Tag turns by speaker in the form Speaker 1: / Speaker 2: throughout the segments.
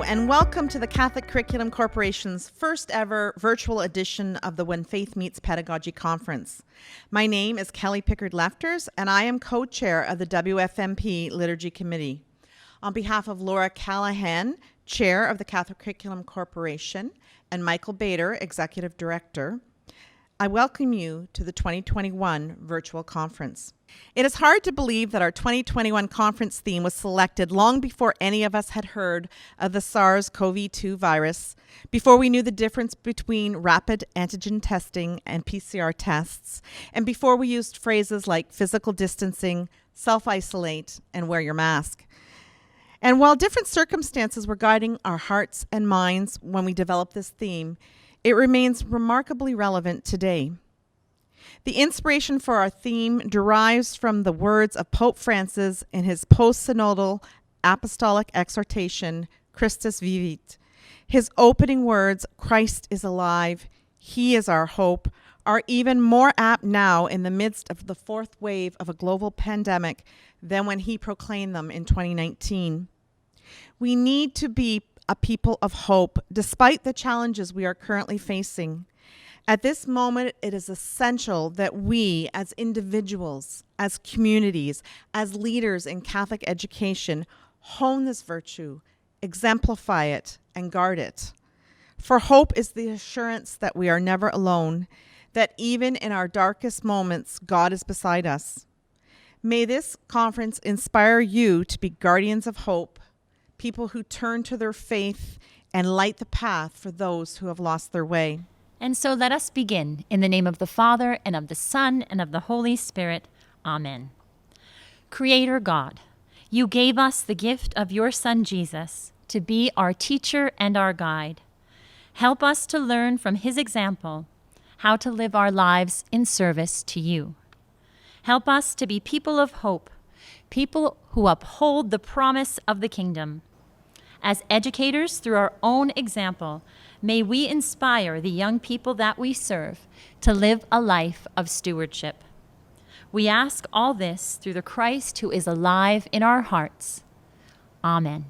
Speaker 1: and welcome to the Catholic Curriculum Corporation's first ever virtual edition of the When Faith Meets Pedagogy Conference. My name is Kelly Pickard-Lefters, and I am co-chair of the WFMP Liturgy Committee. On behalf of Laura Callahan, chair of the Catholic Curriculum Corporation, and Michael Bader, executive director, I welcome you to the 2021 virtual conference. It is hard to believe that our 2021 conference theme was selected long before any of us had heard of the SARS-CoV-2 virus, before we knew the difference between rapid antigen testing and PCR tests, and before we used phrases like physical distancing, self-isolate, and wear your mask. And while different circumstances were guiding our hearts and minds when we developed this theme, it remains remarkably relevant today. The inspiration for our theme derives from the words of Pope Francis in his post-synodal apostolic exhortation, Christus Vivit. His opening words, Christ is alive, He is our hope, are even more apt now in the midst of the fourth wave of a global pandemic than when he proclaimed them in 2019. We need to be a people of hope, despite the challenges we are currently facing. At this moment, it is essential that we, as individuals, as communities, as leaders in Catholic education, hone this virtue, exemplify it, and guard it. For hope is the assurance that we are never alone, that even in our darkest moments, God is beside us. May this conference inspire you to be guardians of hope, people who turn to their faith and light the path for those who have lost their way.
Speaker 2: And so let us begin in the name of the Father, and of the Son, and of the Holy Spirit. Amen. Creator God, you gave us the gift of your Son Jesus to be our teacher and our guide. Help us to learn from his example how to live our lives in service to you. Help us to be people of hope, people who uphold the promise of the kingdom. As educators, through our own example, may we inspire the young people that we serve to live a life of stewardship. We ask all this through the Christ who is alive in our hearts. Amen.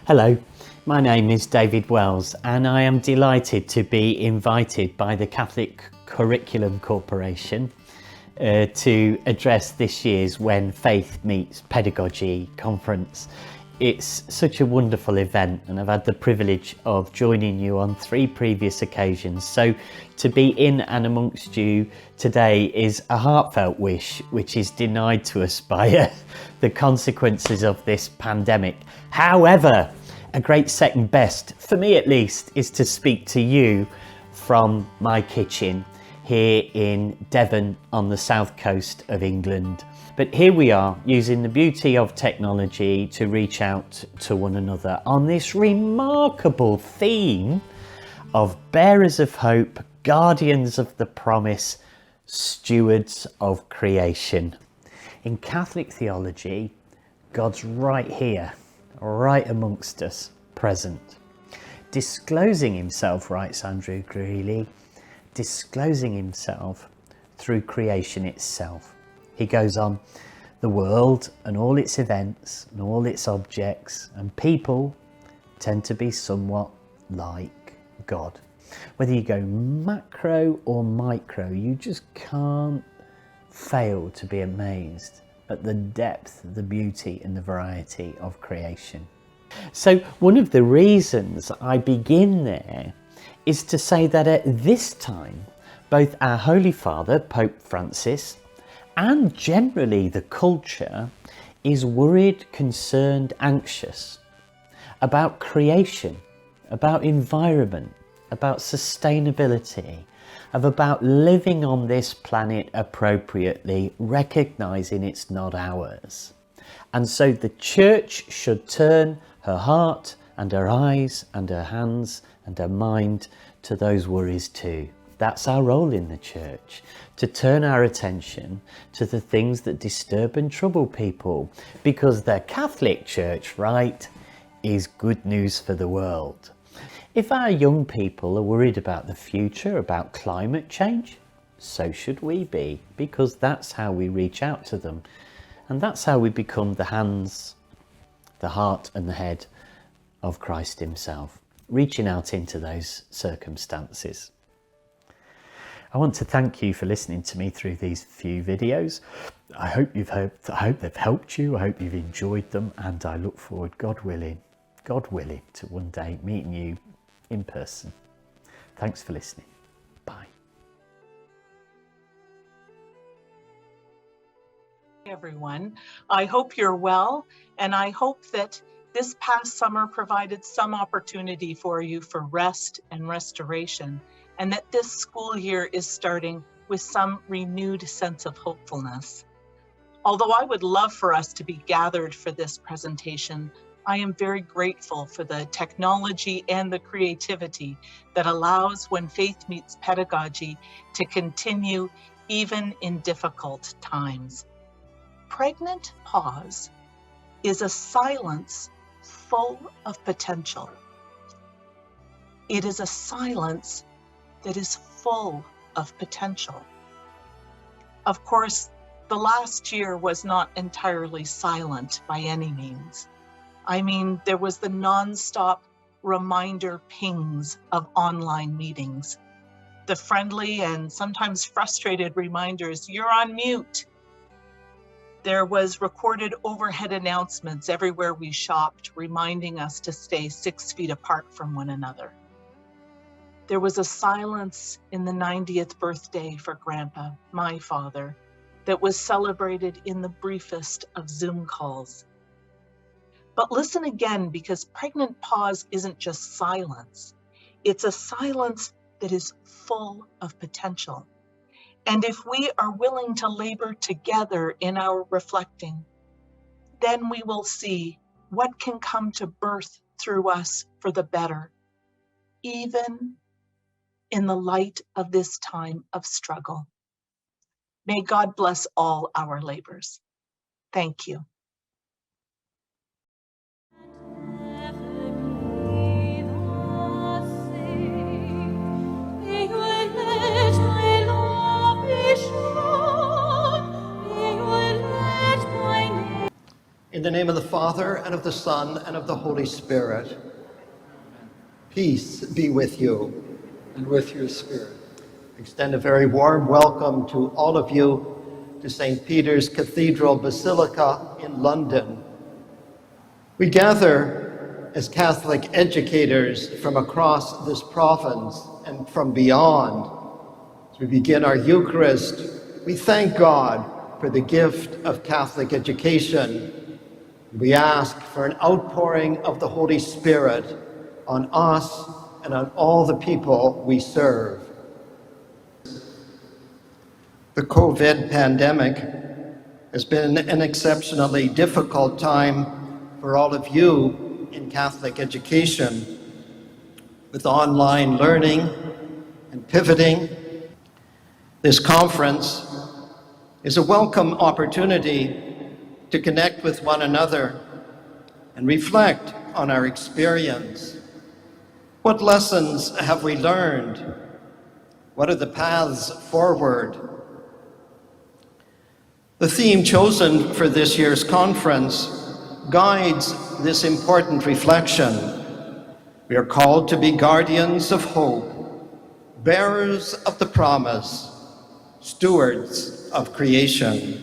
Speaker 3: Hello, my name is David Wells, and I am delighted to be invited by the Catholic Curriculum Corporation to address this year's When Faith Meets Pedagogy conference. It's such a wonderful event, and I've had the privilege of joining you on 3 previous occasions. So to be in and amongst you today is a heartfelt wish, which is denied to us by the consequences of this pandemic. However, a great second best, for me at least, is to speak to you from my kitchen here in Devon on the south coast of England. But here we are, using the beauty of technology to reach out to one another on this remarkable theme of bearers of hope, guardians of the promise, stewards of creation. In Catholic theology, God's right here, right amongst us, present. Disclosing himself, writes Andrew Greeley, disclosing himself through creation itself. He goes on, the world and all its events and all its objects and people tend to be somewhat like God. Whether you go macro or micro, you just can't fail to be amazed at the depth, the beauty and the variety of creation. So one of the reasons I begin there is to say that at this time, both our Holy Father, Pope Francis, and generally the culture is worried, concerned, anxious about creation, about environment, about sustainability, about living on this planet appropriately, recognizing it's not ours. And so the Church should turn her heart and her eyes and her hands and her mind to those worries too. That's our role in the Church, to turn our attention to the things that disturb and trouble people, because the Catholic Church, right, is good news for the world. If our young people are worried about the future, about climate change, so should we be, because that's how we reach out to them. And that's how we become the hands, the heart and the head of Christ himself, reaching out into those circumstances. I want to thank you for listening to me through these few videos. I hope they've helped you. I hope you've enjoyed them, and I look forward, God willing, to one day meeting you in person. Thanks for listening. Bye.
Speaker 4: Hey everyone, I hope you're well, and I hope that this past summer provided some opportunity for you for rest and restoration, and that this school year is starting with some renewed sense of hopefulness. Although I would love for us to be gathered for this presentation, I am very grateful for the technology and the creativity that allows When Faith Meets Pedagogy to continue even in difficult times. Pregnant pause is a silence full of potential. It is a silence that is full of potential. Of course, the last year was not entirely silent by any means. I mean, there was the nonstop reminder pings of online meetings, the friendly and sometimes frustrated reminders, you're on mute. There was recorded overhead announcements everywhere we shopped, reminding us to stay 6 feet apart from one another. There was a silence in the 90th birthday for Grandpa, my father, that was celebrated in the briefest of Zoom calls. But listen again, because pregnant pause isn't just silence. It's a silence that is full of potential. And if we are willing to labor together in our reflecting, then we will see what can come to birth through us for the better, even in the light of this time of struggle. May God bless all our labors. Thank you.
Speaker 5: In the name of the Father, and of the Son, and of the Holy Spirit. Peace be with you.
Speaker 6: And with your spirit.
Speaker 5: Extend a very warm welcome to all of you to St. Peter's Cathedral Basilica in London. We gather as Catholic educators from across this province and from beyond. As we begin our Eucharist, we thank God for the gift of Catholic education. We ask for an outpouring of the Holy Spirit on us and on all the people we serve. The COVID pandemic has been an exceptionally difficult time for all of you in Catholic education, with online learning and pivoting. This conference is a welcome opportunity to connect with one another and reflect on our experience. What lessons have we learned? What are the paths forward? The theme chosen for this year's conference guides this important reflection. We are called to be guardians of hope, bearers of the promise, stewards of creation.